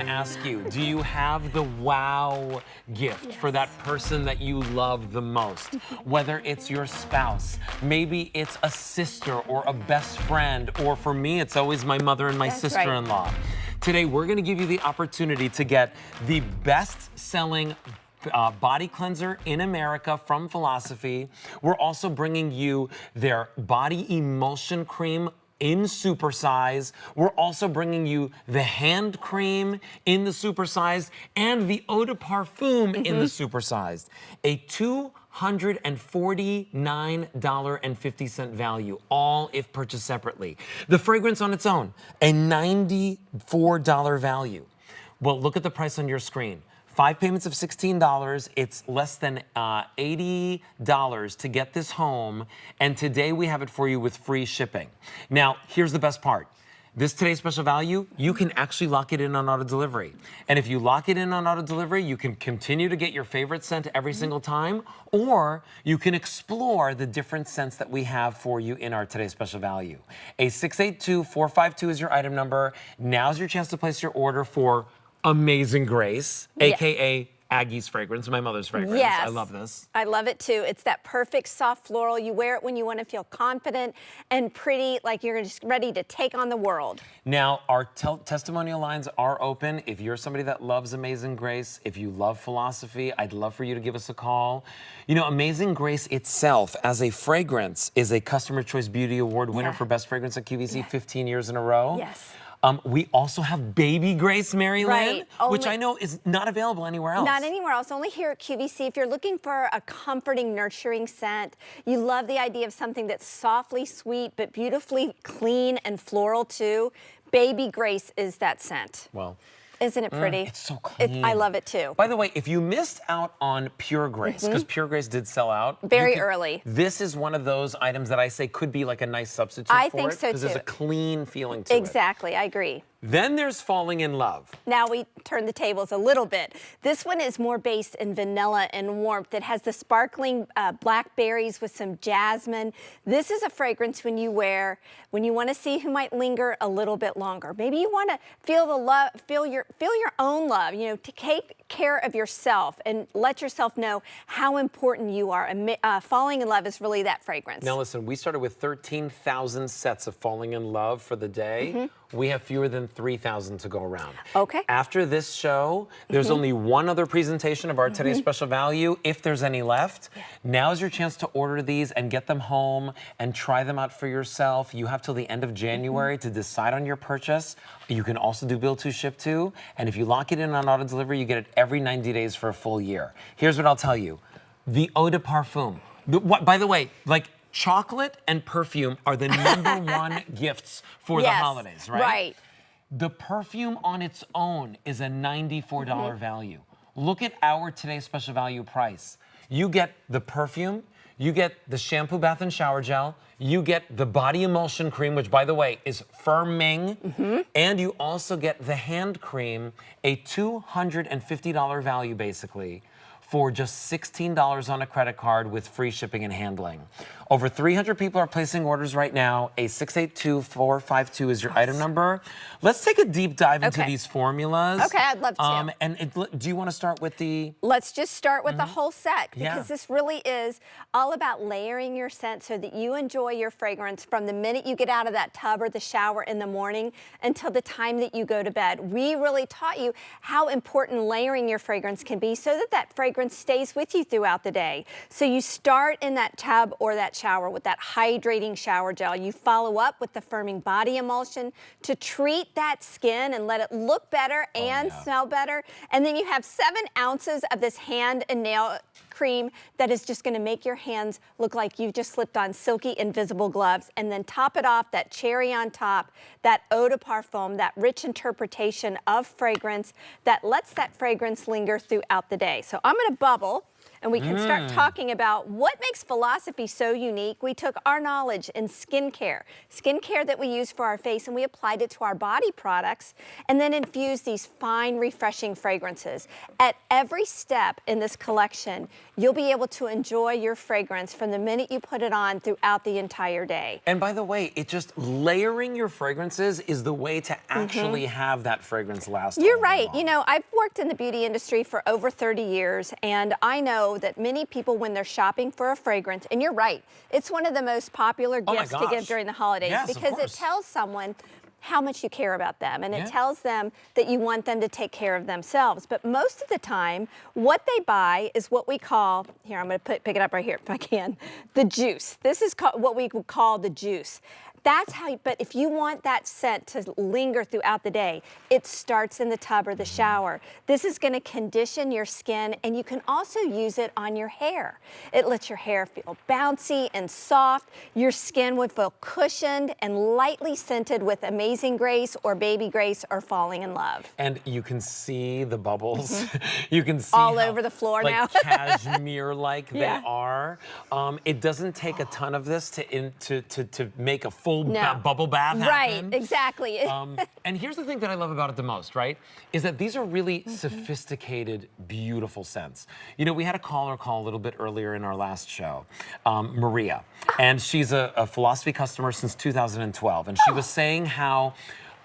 to ask you, do you have the wow gift for that person that you love the most? Whether it's your spouse, maybe it's a sister or a best friend, or for me, it's always my mother and my sister-in-law. Today, we're gonna give you the opportunity to get the best-selling body cleanser in America from Philosophy. We're also bringing you their body emulsion cream in supersize. We're also bringing you the hand cream in the supersized and the eau de parfum in the supersized. A $249.50 value, all if purchased separately. The fragrance on its own, a $94 value. Well, look at the price on your screen. 5 payments of $16. It's less than $80 to get this home. And today we have it for you with free shipping. Now, here's the best part. This today's special value, you can actually lock it in on auto delivery. And if you lock it in on auto delivery, you can continue to get your favorite scent every single time, or you can explore the different scents that we have for you in our today's special value. A 682-452 is your item number. Now's your chance to place your order for Amazing Grace, AKA Aggie's fragrance, my mother's fragrance. Yes. I love this. I love it too. It's that perfect soft floral. You wear it when you want to feel confident and pretty, like you're just ready to take on the world. Now, our testimonial lines are open. If you're somebody that loves Amazing Grace, if you love Philosophy, I'd love for you to give us a call. You know, Amazing Grace itself as a fragrance is a Customer Choice Beauty Award winner for Best Fragrance at QVC 15 years in a row. Yes. We also have Baby Grace, Mary Lynn, which Only, I know is not available anywhere else. Not anywhere else, only here at QVC. If you're looking for a comforting, nurturing scent, you love the idea of something that's softly sweet, but beautifully clean and floral too, Baby Grace is that scent. Well, isn't it pretty? It's so clean. I love it too. By the way, if you missed out on Pure Grace, because Pure Grace did sell out. Very early. This is one of those items that I say could be like a nice substitute I for think it. so Because too. there's a clean feeling to it. Exactly, I agree. Then there's Falling in Love. Now we turn the tables a little bit. This one is more based in vanilla and warmth. It has the sparkling blackberries with some jasmine. This is a fragrance when you wear, when you want to see who might linger a little bit longer. Maybe you want to feel the love, feel your own love, you know, to take care of yourself and let yourself know how important you are. Falling in Love is really that fragrance. Now listen, we started with 13,000 sets of Falling in Love for the day. We have fewer than 3,000 to go around. Okay. After this show, there's only one other presentation of our today's special value, if there's any left. Now's your chance to order these and get them home and try them out for yourself. You have till the end of January to decide on your purchase. You can also do bill to, ship to. And if you lock it in on auto delivery, you get it every 90 days for a full year. Here's what I'll tell you. The eau de parfum. By the way, like, chocolate and perfume are the #1 gifts for the holidays, right? Right. The perfume on its own is a $94 value. Look at our today's special value price. You get the perfume, you get the shampoo, bath, and shower gel, you get the body emulsion cream, which, by the way, is firming, and you also get the hand cream, a $250 value, basically, for just $16 on a credit card with free shipping and handling. Over 300 people are placing orders right now. A 682-452 is your item number. Let's take a deep dive into these formulas. Okay, I'd love to. Do you want to start with the... Let's just start with the whole set, because this really is all about layering your scent so that you enjoy your fragrance from the minute you get out of that tub or the shower in the morning until the time that you go to bed. We really taught you how important layering your fragrance can be so that that fragrance stays with you throughout the day. So you start in that tub or that shower with that hydrating shower gel. You follow up with the firming body emulsion to treat that skin and let it look better and smell better. And then you have 7 ounces of this hand and nail cream that is just going to make your hands look like you've just slipped on silky invisible gloves. And then top it off, that cherry on top, that eau de parfum, that rich interpretation of fragrance that lets that fragrance linger throughout the day. So I'm going to bubble and we can start talking about what makes Philosophy so unique. We took our knowledge in skincare that we use for our face, and we applied it to our body products, and then infused these fine, refreshing fragrances. At every step in this collection, you'll be able to enjoy your fragrance from the minute you put it on throughout the entire day. And by the way, it just layering your fragrances is the way to actually have that fragrance last. You're right. You know, I've worked in the beauty industry for over 30 years, and I know that many people, when they're shopping for a fragrance, and you're right, it's one of the most popular gifts to give during the holidays, because it tells someone how much you care about them, and it tells them that you want them to take care of themselves. But most of the time, what they buy is what we call, here, I'm going to pick it up right here if I can, the juice. This is what we would call the juice. That's how, but if you want that scent to linger throughout the day, it starts in the tub or the shower. This is going to condition your skin, and you can also use it on your hair. It lets your hair feel bouncy and soft. Your skin would feel cushioned and lightly scented with Amazing Grace or Baby Grace or Falling in Love. And you can see the bubbles. You can see all over the floor now. Like cashmere-like they are. It doesn't take a ton of this to make a full bubble bath happen. Right, exactly. And here's the thing that I love about it the most, right? Is that these are really sophisticated, beautiful scents. You know, we had a caller call a little bit earlier in our last show, Maria, and she's a Philosophy customer since 2012, and she was saying how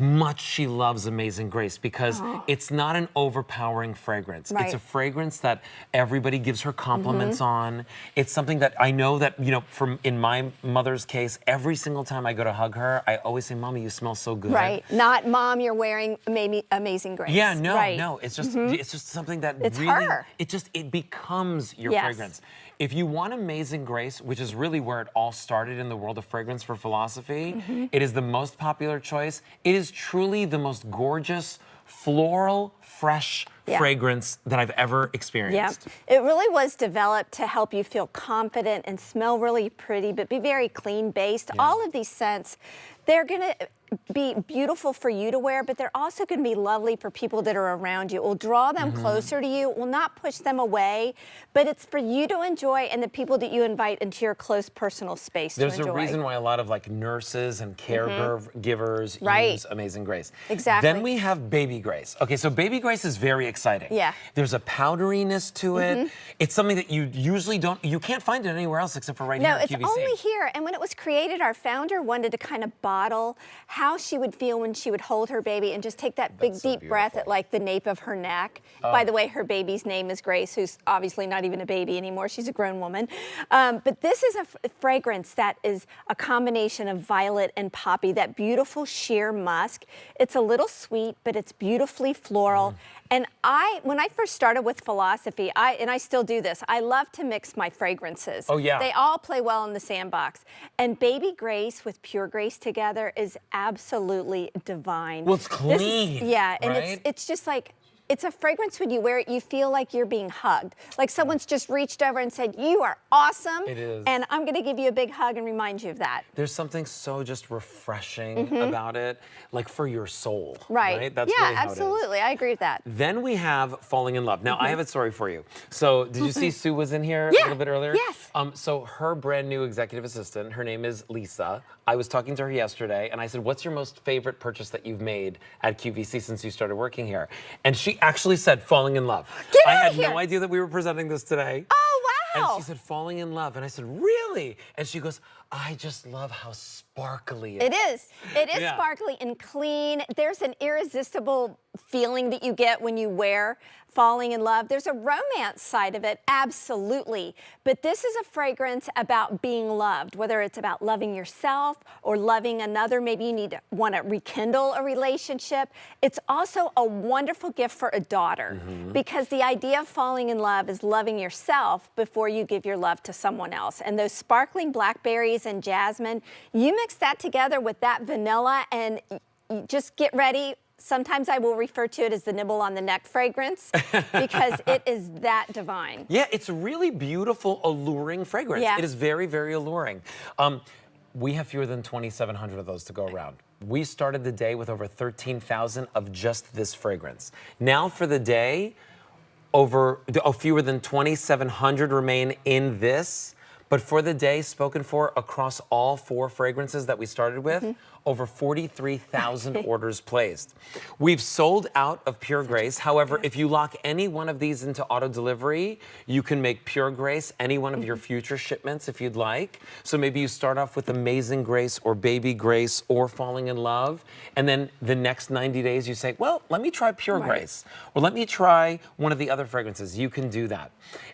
much she loves Amazing Grace because it's not an overpowering fragrance. It's a fragrance that everybody gives her compliments on. It's something that I know that, you know, from in my mother's case, every single time I go to hug her, I always say, Mommy, you smell so good. Right. Not, Mom, you're wearing Amazing Grace. Yeah, no, no. It's just it's just something that it's really her. It becomes your fragrance. If you want Amazing Grace, which is really where it all started in the world of fragrance for Philosophy, it is the most popular choice. It is truly the most gorgeous, floral, fresh fragrance that I've ever experienced. It really was developed to help you feel confident and smell really pretty, but be very clean based. All of these scents, they're gonna be beautiful for you to wear, but they're also going to be lovely for people that are around you. It will draw them closer to you. It will not push them away, but it's for you to enjoy and the people that you invite into your close personal space to enjoy. There's a reason why a lot of like nurses and caregivers use Amazing Grace. Exactly. Then we have Baby Grace. Okay, so Baby Grace is very exciting. Yeah. There's a powderiness to it. It's something that you usually you can't find it anywhere else except for right here at QVC. No, it's only here. And when it was created, our founder wanted to kind of bottle how she would feel when she would hold her baby and just take that big deep breath at like the nape of her neck. By the way, her baby's name is Grace, who's obviously not even a baby anymore. She's a grown woman. But this is a fragrance that is a combination of violet and poppy, that beautiful sheer musk. It's a little sweet, but it's beautifully floral. And when I first started with Philosophy, and I still do this, I love to mix my fragrances. Oh, yeah. They all play well in the sandbox. And Baby Grace with Pure Grace together is absolutely divine. Well, it's clean. And it's just like, it's a fragrance when you wear it, you feel like you're being hugged. Like someone's just reached over and said, you are awesome. It is. And I'm gonna give you a big hug and remind you of that. There's something so just refreshing about it, like for your soul. Right. That's really how absolutely. I agree with that. Then we have Falling in Love. Now, I have a story for you. So, did you see Sue was in here a little bit earlier? Yes. So, her brand new executive assistant, her name is Lisa. I was talking to her yesterday, and I said, what's your most favorite purchase that you've made at QVC since you started working here? And she actually said Falling in Love. I had no idea that we were presenting this today. Oh, wow. And she said, Falling in Love. And I said, really? And she goes, I just love how sparkly it is. It is sparkly and clean. There's an irresistible feeling that you get when you wear Falling in Love. There's a romance side of it, absolutely. But this is a fragrance about being loved, whether it's about loving yourself or loving another. Maybe you want to rekindle a relationship. It's also a wonderful gift for a daughter because the idea of falling in love is loving yourself before you give your love to someone else. And those sparkling blackberries and jasmine, you mix that together with that vanilla and you just get ready. Sometimes I will refer to it as the nibble on the neck fragrance because it is that divine. Yeah, it's a really beautiful, alluring fragrance. Yeah. It is very, very alluring. We have fewer than 2,700 of those to go around. We started the day with over 13,000 of just this fragrance. Now for the day, fewer than 2,700 remain in this. But for the day, spoken for across all 4 fragrances that we started with, over 43,000 orders placed. We've sold out of Pure Grace. However, if you lock any one of these into auto delivery, you can make Pure Grace any one of your future shipments if you'd like. So maybe you start off with Amazing Grace or Baby Grace or Falling in Love, and then the next 90 days you say, well, let me try Pure Grace, or let me try one of the other fragrances. You can do that.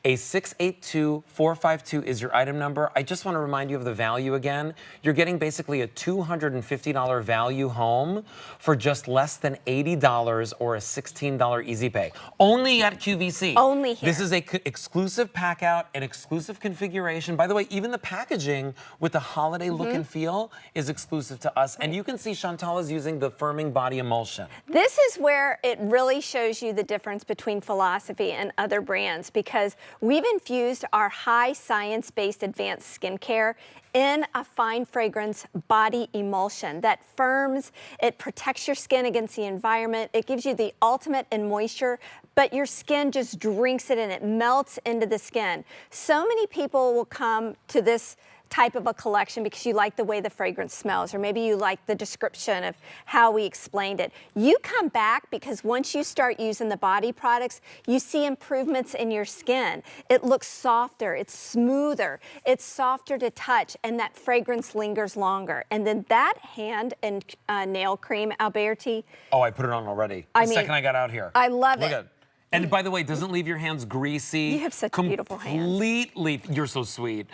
A 682452 is your item number. I just want to remind you of the value again. You're getting basically a $250 value home for just less than $80 or a $16 easy pay. Only at QVC. Only here. This is a exclusive pack out, an exclusive configuration. By the way, even the packaging with the holiday look and feel is exclusive to us. And you can see Chantal is using the firming body emulsion. This is where it really shows you the difference between Philosophy and other brands, because we've infused our high science-based advanced skincare in a fine fragrance body emulsion that firms, it protects your skin against the environment, it gives you the ultimate in moisture, but your skin just drinks it and it melts into the skin. So many people will come to this type of a collection because you like the way the fragrance smells, or maybe you like the description of how we explained it. You come back because once you start using the body products, you see improvements in your skin. It looks softer, it's smoother, it's softer to touch, and that fragrance lingers longer. And then that hand and nail cream, Alberti. Oh, I put it on already. The second I got out here. I love it. Look at it. And by the way, it doesn't leave your hands greasy. You have such beautiful hands. Completely, you're so sweet.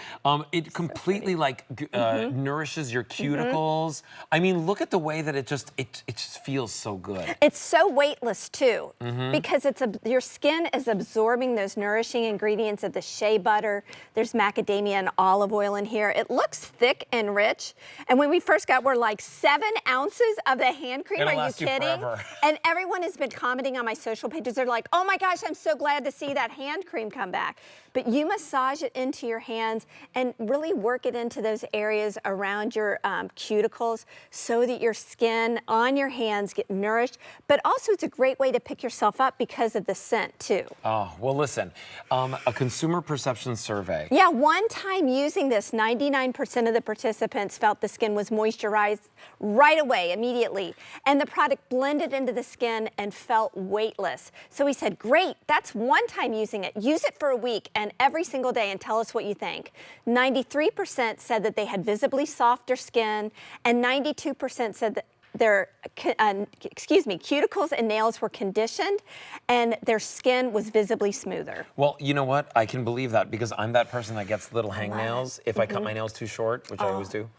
It completely nourishes your cuticles. I mean, look at the way that it just feels so good. It's so weightless too, because your skin is absorbing those nourishing ingredients of the shea butter. There's macadamia and olive oil in here. It looks thick and rich. And when we first got, we're like 7 ounces of the hand cream. It'll Are you last you kidding? forever. And everyone has been commenting on my social pages. They're like, oh my gosh, I'm so glad to see that hand cream come back. But you massage it into your hands and really work it into those areas around your cuticles so that your skin on your hands get nourished. But also it's a great way to pick yourself up because of the scent too. Oh, well listen, a consumer perception survey. Yeah, one time using this, 99% of the participants felt the skin was moisturized right away, immediately. And the product blended into the skin and felt weightless. So we said, great, that's one time using it. Use it for a week and every single day and tell us what you think. 93% said that they had visibly softer skin, and 92% said that their cuticles and nails were conditioned and their skin was visibly smoother. Well, you know what? I can believe that because I'm that person that gets little hangnails if I cut my nails too short, which I always do.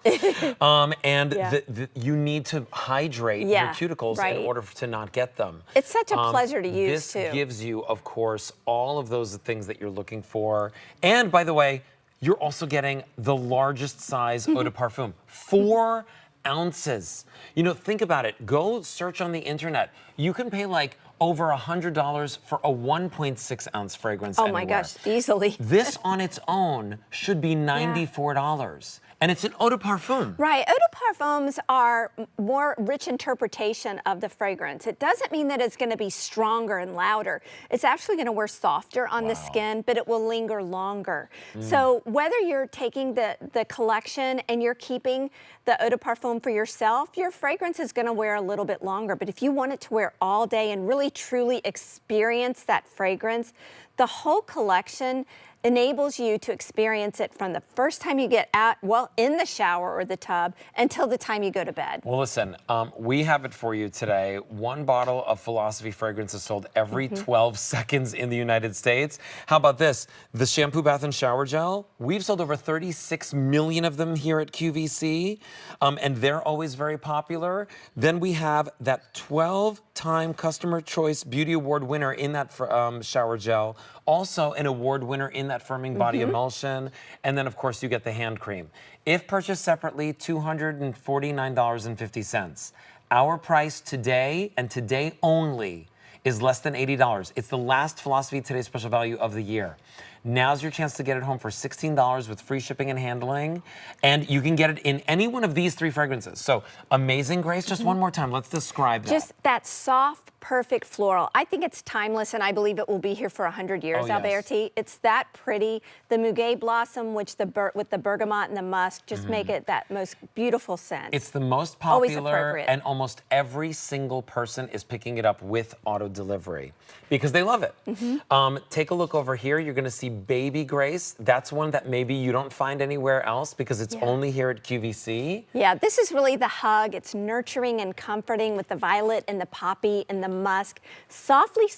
You need to hydrate your cuticles in order to not get them. It's such a pleasure to use too. This gives you, of course, all of those things that you're looking for. And by the way, you're also getting the largest size eau de parfum. 4 ounces. You know, think about it. Go search on the internet. You can pay like over $100 for a 1.6 ounce fragrance anywhere. Oh my gosh, easily. This on its own should be $94. And it's an eau de parfum. Right, eau de parfums are more rich interpretation of the fragrance. It doesn't mean that it's gonna be stronger and louder. It's actually gonna wear softer on the skin, but it will linger longer. So whether you're taking the collection and you're keeping the eau de parfum for yourself, your fragrance is gonna wear a little bit longer. But if you want it to wear all day and really truly experience that fragrance, the whole collection enables you to experience it from the first time you get out, in the shower or the tub, until the time you go to bed. Well, listen, we have it for you today. 1 bottle of Philosophy fragrance is sold every 12 seconds in the United States. How about this? The shampoo, bath, and shower gel, we've sold over 36 million of them here at QVC, and they're always very popular. Then we have that 12-time Customer Choice Beauty Award winner in that shower gel, also an award winner in that firming body emulsion, and then of course you get the hand cream. If purchased separately, $249.50. Our price today, and today only, is less than $80. It's the last Philosophy Today special value of the year. Now's your chance to get it home for $16 with free shipping and handling. And you can get it in any one of these 3 fragrances. So amazing, Grace. Just one more time. Let's describe that. Just that soft, perfect floral. I think it's timeless, and I believe it will be here for 100 years, Oh, yes. Alberti. It's that pretty. The muguet blossom, which with the bergamot and the musk, just make it that most beautiful scent. It's the most Always popular, appropriate. and almost every single person is picking it up with auto delivery because they love it. Take a look over here. You're going to see Baby Grace. That's one that maybe you don't find anywhere else because it's only here at QVC. Yeah, this is really the hug. It's nurturing and comforting with the violet and the poppy and the musk. Softly